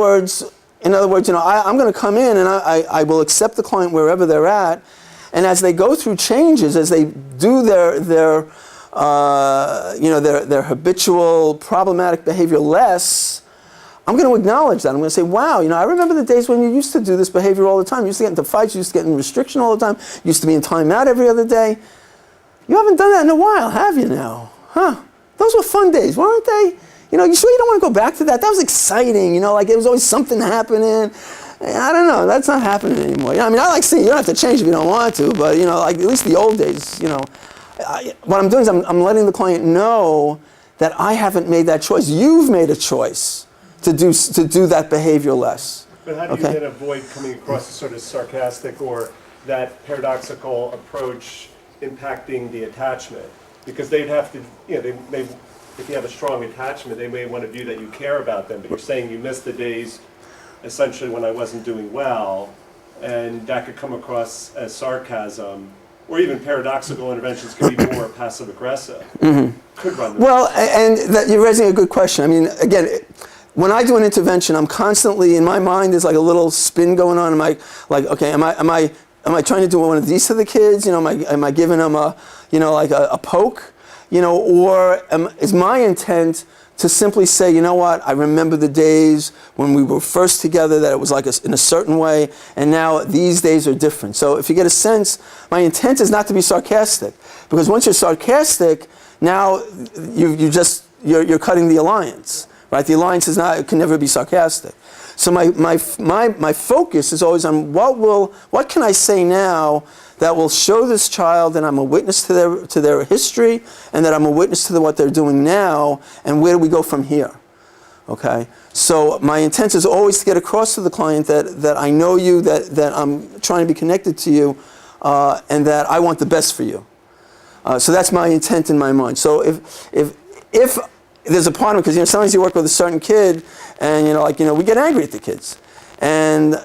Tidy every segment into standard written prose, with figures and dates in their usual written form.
In other words, I'm going to come in and I will accept the client wherever they're at, and as they go through changes, as they do their habitual problematic behavior less, I'm going to acknowledge that. I'm going to say, wow, I remember the days when you used to do this behavior all the time. You used to get into fights, you used to get in restriction all the time, you used to be in timeout every other day. You haven't done that in a while, have you now? Huh? Those were fun days, weren't they? You sure you don't want to go back to that? That was exciting, like it was always something happening. I don't know, that's not happening anymore. I like seeing, you don't have to change if you don't want to, but like at least the old days, what I'm doing is I'm letting the client know that I haven't made that choice. You've made a choice to do that behavior less. But how do you then avoid coming across as sort of sarcastic or that paradoxical approach impacting the attachment? Because they'd have to, if you have a strong attachment, they may want to view that you care about them, but you're saying you miss the days essentially when I wasn't doing well, and that could come across as sarcasm, or even paradoxical interventions could be more passive-aggressive. Mm-hmm. Could run. Well, and you're raising a good question. I mean, again, when I do an intervention, I'm constantly, in my mind, there's like a little spin going on. Am I like, okay, am I trying to do one of these to the kids? Am I giving them a, like a poke? Or is my intent to simply say, you know what, I remember the days when we were first together that it was like in a certain way, and now these days are different. So if you get a sense, my intent is not to be sarcastic, because once you're sarcastic, now you're cutting the alliance, right? The alliance it can never be sarcastic. So my focus is always on what can I say now that will show this child that I'm a witness to their history, and that I'm a witness to what they're doing now, and where do we go from here? Okay? So my intent is always to get across to the client that I know you, that I'm trying to be connected to you, and that I want the best for you. So that's my intent in my mind. So if there's a part of it, because sometimes you work with a certain kid, and we get angry at the kids, and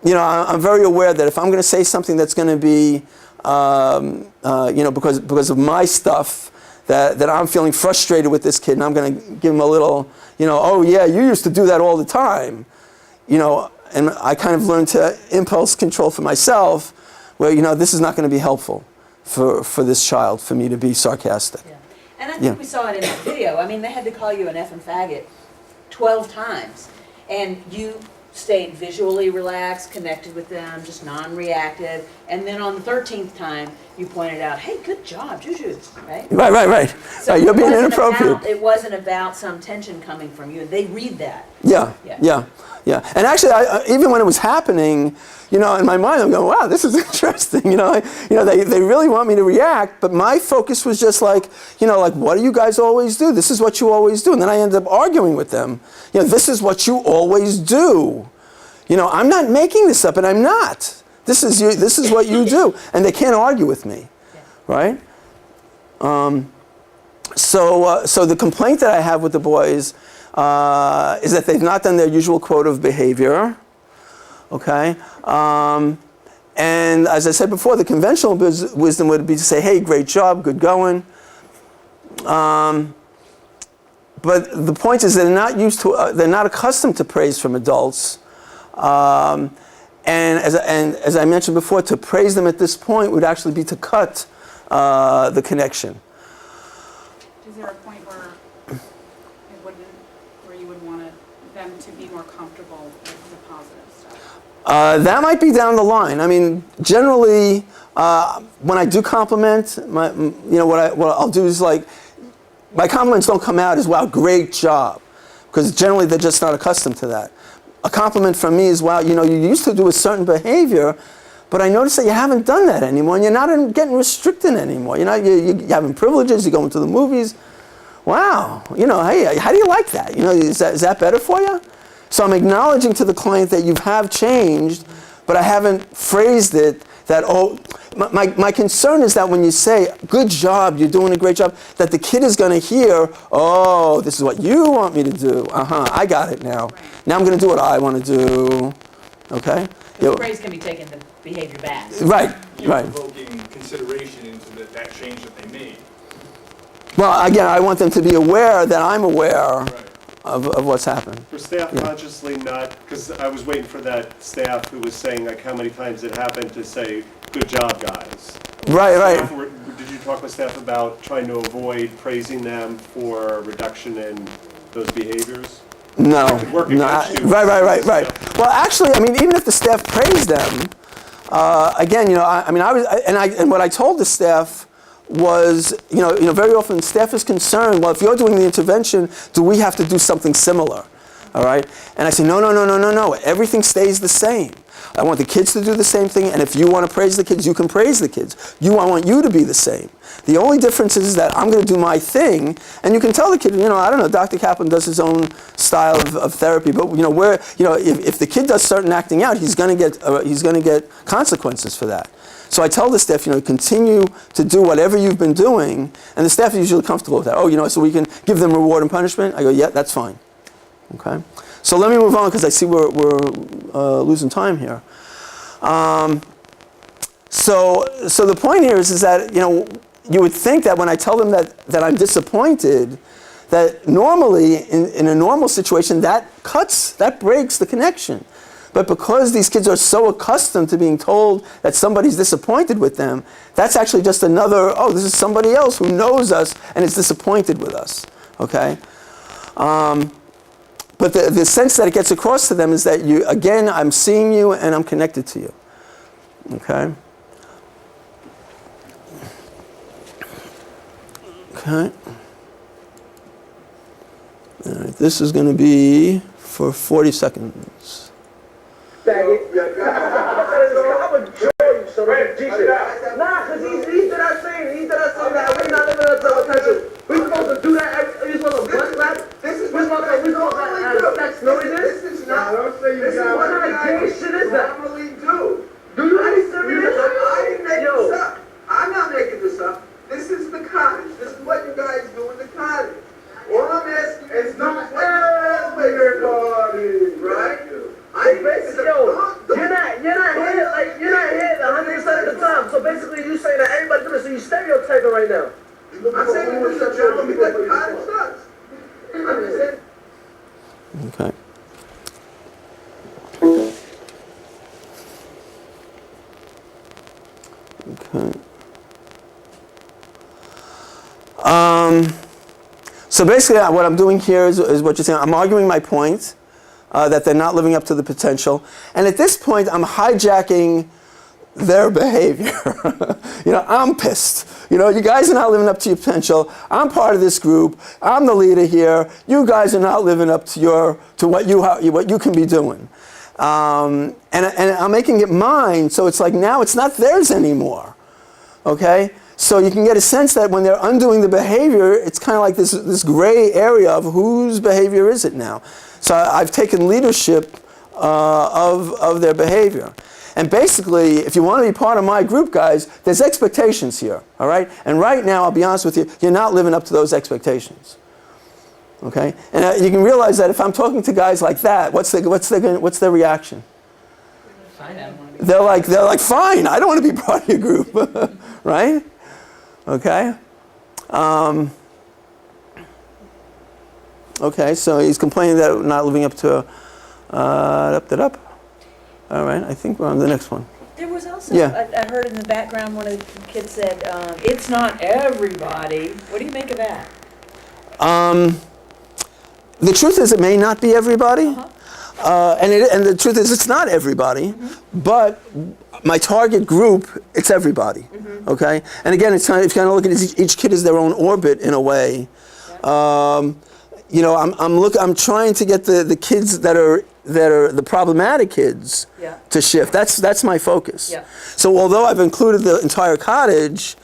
I'm very aware that if I'm going to say something that's going to be, because of my stuff, that I'm feeling frustrated with this kid, and I'm going to give him a little, oh yeah, you used to do that all the time, and I kind of learned to impulse control for myself, where this is not going to be helpful for this child, for me to be sarcastic. Yeah. And I think we saw it in that video. I mean, they had to call you an effing faggot 12 times, and you stayed visually relaxed, connected with them, just non-reactive, and then on the 13th time, you pointed out, hey, good job, Juju, right? Right. So you're being inappropriate. It wasn't about some tension coming from you. They read that. Yeah. And actually, even when it was happening, in my mind, I'm going, wow, this is interesting. They really want me to react, but my focus was just like, what do you guys always do? This is what you always do. And then I ended up arguing with them. This is what you always do. I'm not making this up, and I'm not. This is what you do. And they can't argue with me, right? So the complaint that I have with the boys is that they've not done their usual quota of behavior, okay? And as I said before, the conventional wisdom would be to say, hey, great job, good going. But the point is they're not accustomed to praise from adults. And as I mentioned before, to praise them at this point would actually be to cut the connection. Is there a point where you would want them to be more comfortable with the positive stuff? That might be down the line. I mean, generally, when I do compliment, what I'll do is like, my compliments don't come out as, wow, great job, because generally they're just not accustomed to that. A compliment from me is, wow, you used to do a certain behavior, but I noticed that you haven't done that anymore, and you're not getting restricted anymore. You're having privileges, you're going to the movies. Wow, hey, how do you like that? Is that better for you? So I'm acknowledging to the client that you have changed, but I haven't phrased it that, oh, my concern is that when you say, good job, you're doing a great job, that the kid is going to hear, oh, this is what you want me to do. I got it now. Right. Now I'm going to do what I want to do. Okay? The phrase can be taken to behavior back. Right. You're provoking consideration into that change that they made. Well, again, I want them to be aware that I'm aware of what's happened. For staff consciously not, because I was waiting for that staff who was saying like how many times it happened to say, "Good job, guys." Right, Staff right. Did you talk with staff about trying to avoid praising them for reduction in those behaviors? No, could work no, against you. right. Well, actually, I mean, even if the staff praised them, again, you know, and what I told the staff was, you know, very often staff is concerned, well, if you're doing the intervention, do we have to do something similar? All right? And I say, no, everything stays the same. I want the kids to do the same thing, and if you want to praise the kids, you can praise the kids. I want you to be the same. The only difference is that I'm going to do my thing, and you can tell the kid, you know, I don't know, Dr. Kaplan does his own style of therapy, but you know, if the kid does certain acting out, he's going to get consequences for that. So I tell the staff, you know, continue to do whatever you've been doing, and the staff is usually comfortable with that. Oh, you know, so we can give them reward and punishment? I go, yeah, that's fine. Okay? So let me move on because I see we're losing time here. So the point here is that, you know, you would think that when I tell them that I'm disappointed, that normally in a normal situation that breaks the connection. But because these kids are so accustomed to being told that somebody's disappointed with them, that's actually just another, oh, this is somebody else who knows us and is disappointed with us. Okay? But the sense that it gets across to them is that again, I'm seeing you and I'm connected to you. Okay? Okay. All right, this is going to be for 40 seconds. Faggot. I'm a joy, so that's Jesus. Nah, because he's did I say that we're not living up to our potential. We're supposed to do that, we're supposed to butt slap. We're supposed to sex noises. This is not, what kind of gay shit is that? Normally do. Do you have serious? I didn't make this up. I'm not making this up. This is the cottage. This is what you guys do in the cottage. All I'm asking is not every cottage, right? You're not here 100% of the time. So basically, you saying that everybody doing it, so you stereotyping right now. I'm saying this is a general because the cottage sucks. I'm just saying. Okay. Okay. So basically, what I'm doing here is what you're saying. I'm arguing my point that they're not living up to the potential, and at this point, I'm hijacking their behavior. You know, I'm pissed. You know, you guys are not living up to your potential. I'm part of this group. I'm the leader here. You guys are not living up to what you can be doing. And I'm making it mine, so it's like now it's not theirs anymore. Okay? So you can get a sense that when they're undoing the behavior, it's kind of like this gray area of whose behavior is it now. So I've taken leadership of their behavior. And basically, if you want to be part of my group, guys, there's expectations here, all right? And right now, I'll be honest with you, you're not living up to those expectations. Okay? And you can realize that if I'm talking to guys like that, what's their reaction? They're like, fine, I don't want to be part of your group, right? Okay? Okay, so he's complaining that we're not living up to All right, I think we're on the next one. There was also, Yeah. I heard in the background, one of the kids said, it's not everybody. What do you make of that? The truth is it may not be everybody. And the truth is it's not everybody, but my target group, it's everybody, okay? And again, it's kind of look at each kid as their own orbit in a way. You know, I'm trying to get the kids that are the problematic kids to shift. That's my focus. Yeah. So although I've included the entire cottage,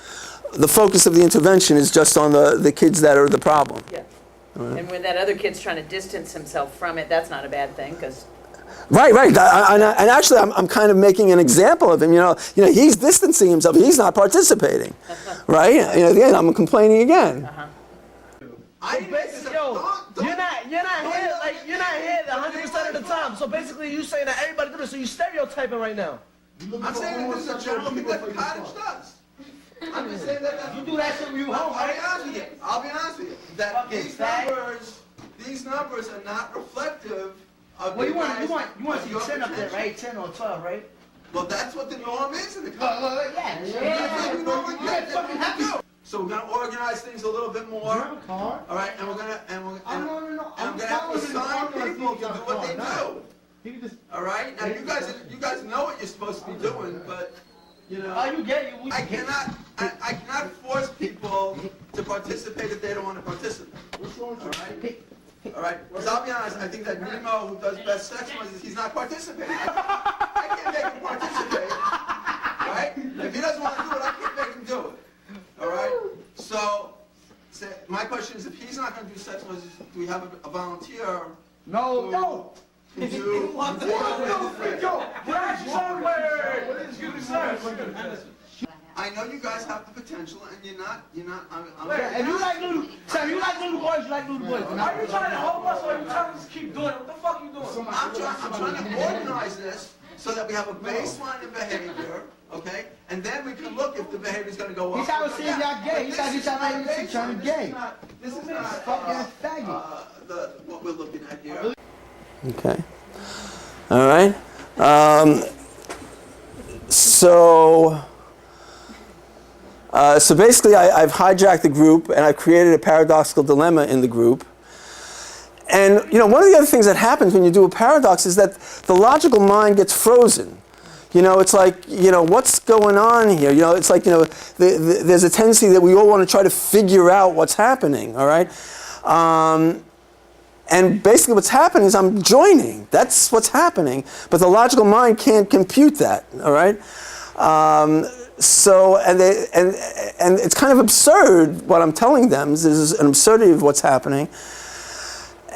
the focus of the intervention is just on the kids that are the problem. Yeah. And when that other kid's trying to distance himself from it, that's not a bad thing, because... Right. And actually, I'm kind of making an example of him. You know, he's distancing himself. He's not participating, right? You know, again, I'm complaining again. You're not here 100% of the time. So basically, you saying that everybody doing it, so you stereotyping right now. I'm saying that this is a general because the cottage does. I'm just saying that you do that shit when you home. I'll be honest with you. That these these numbers are not reflective of Well, you want of to your see 10 up there, potential. right? 10 or 12, right? Well, that's what the norm is in the country. Yeah. That's what we normally do. So we're gonna organize things a little bit more. All right, and we're gonna and we're and I'm gonna have to assign people to do what they do. All right. Now you guys know what you're supposed to be doing, but you know. Oh, you get it. I cannot force people to participate if they don't want to participate. All right. All right. Because I'll be honest, I think that Nemo, who does best sex noises, he's not participating. I can't make him participate. All right. If he doesn't want to do it, I can't make him do it. All right. So my question is, if he's not going to do sex noises, do we have a volunteer? No. To do I know you guys have the potential, and you're not. And you like little, Sam, you like little boys, you like little boys. Are you trying to help us or are you trying to just keep doing it? What the fuck are you doing? I'm trying to organize this so that we have a baseline of behavior, okay? And then we can look if the behavior is going to go up. He's trying to say y'all gay. He's trying to say you're gay. This is not Fucking faggot. what we're looking at here. Okay. All right. So basically, I've hijacked the group and I've created a paradoxical dilemma in the group. And you know, one of the other things that happens when you do a paradox is that the logical mind gets frozen. You know, it's like, you know, what's going on here? You know, it's like, you know, there's a tendency that we all want to try to figure out what's happening. All right. And basically what's happening is I'm joining. That's what's happening. But the logical mind can't compute that, all right? So it's kind of absurd what I'm telling them. There's an absurdity of what's happening.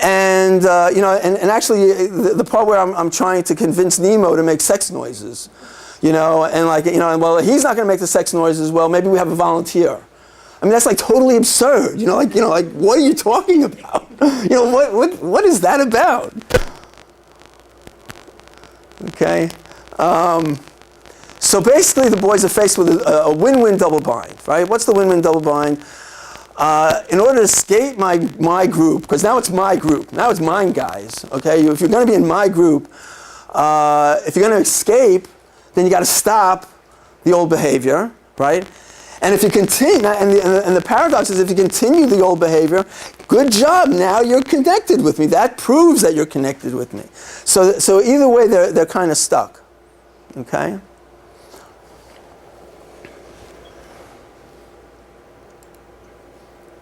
And, you know, and actually the part where I'm trying to convince Nemo to make sex noises, you know, and like, you know, and well, he's not going to make the sex noises, well, maybe we have a volunteer. I mean, that's like totally absurd, you know, like what are you talking about? You know, what is that about? Okay. So basically the boys are faced with a win-win double bind, right? What's the win-win double bind? In order to escape my group, because now it's my group, now it's mine guys, okay? If you're going to be in my group, if you're going to escape, then you got to stop the old behavior, right? And if you continue, and the paradox is if you continue the old behavior, good job, now you're connected with me. That proves that you're connected with me. So either way, they're kind of stuck, okay?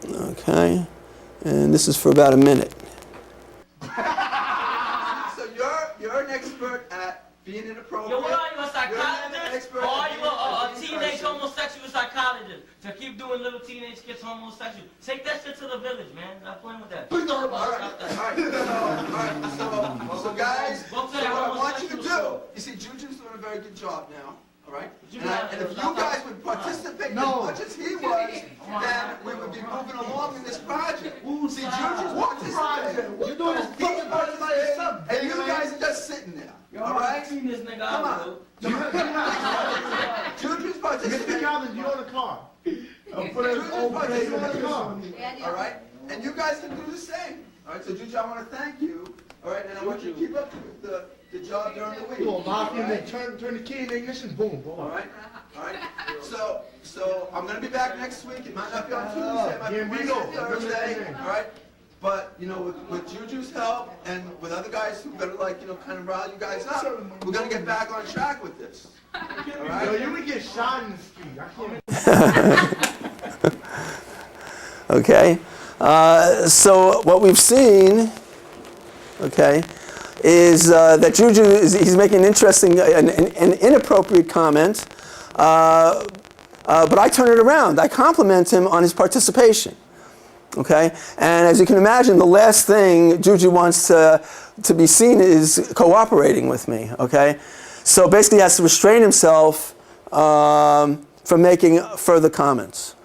Okay, and this is for about a minute. So you're an expert at being inappropriate. Yo, what are you, a psychologist? You're an expert Or are at you being a an teenage person. homosexual psychologist? To keep doing little teenage kids homosexual. Take that shit to the village, man. Not playing with that. All right. So guys, so what I want you to do, you see, Juju's doing a very good job now. All right? And if you guys would participate as much as he was, then we would be moving along in this project. See, Juju's participating. You're doing this fucking project by yourself. And you guys are just sitting there. All right? Seen this nigga Come out, on. dude. Juju's Mr. participating. Calvin, you're on the car. Juju's participating in the car. All right? And you guys can do the same. All right? So, Juju, I want to thank you. All right? And I want you to keep up the job during the week. You a mafia, they turn the key in the ignition, boom. All right? All right? So I'm going to be back next week. It might not be on Tuesday. It might be Wednesday, Thursday. All right? But, you know, with Juju's help and with other guys who are going to, like, you know, kind of rile you guys up, we're going to get back on track with this. All right? Yo, you would get shot in the street. I can't. Okay, so what we've seen, okay, is that Juju he's making an interesting, an inappropriate comment, but I turn it around. I compliment him on his participation. Okay, and as you can imagine, the last thing Juju wants to be seen is cooperating with me. Okay, so basically he has to restrain himself from making further comments.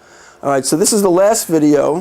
All right, so this is the last video.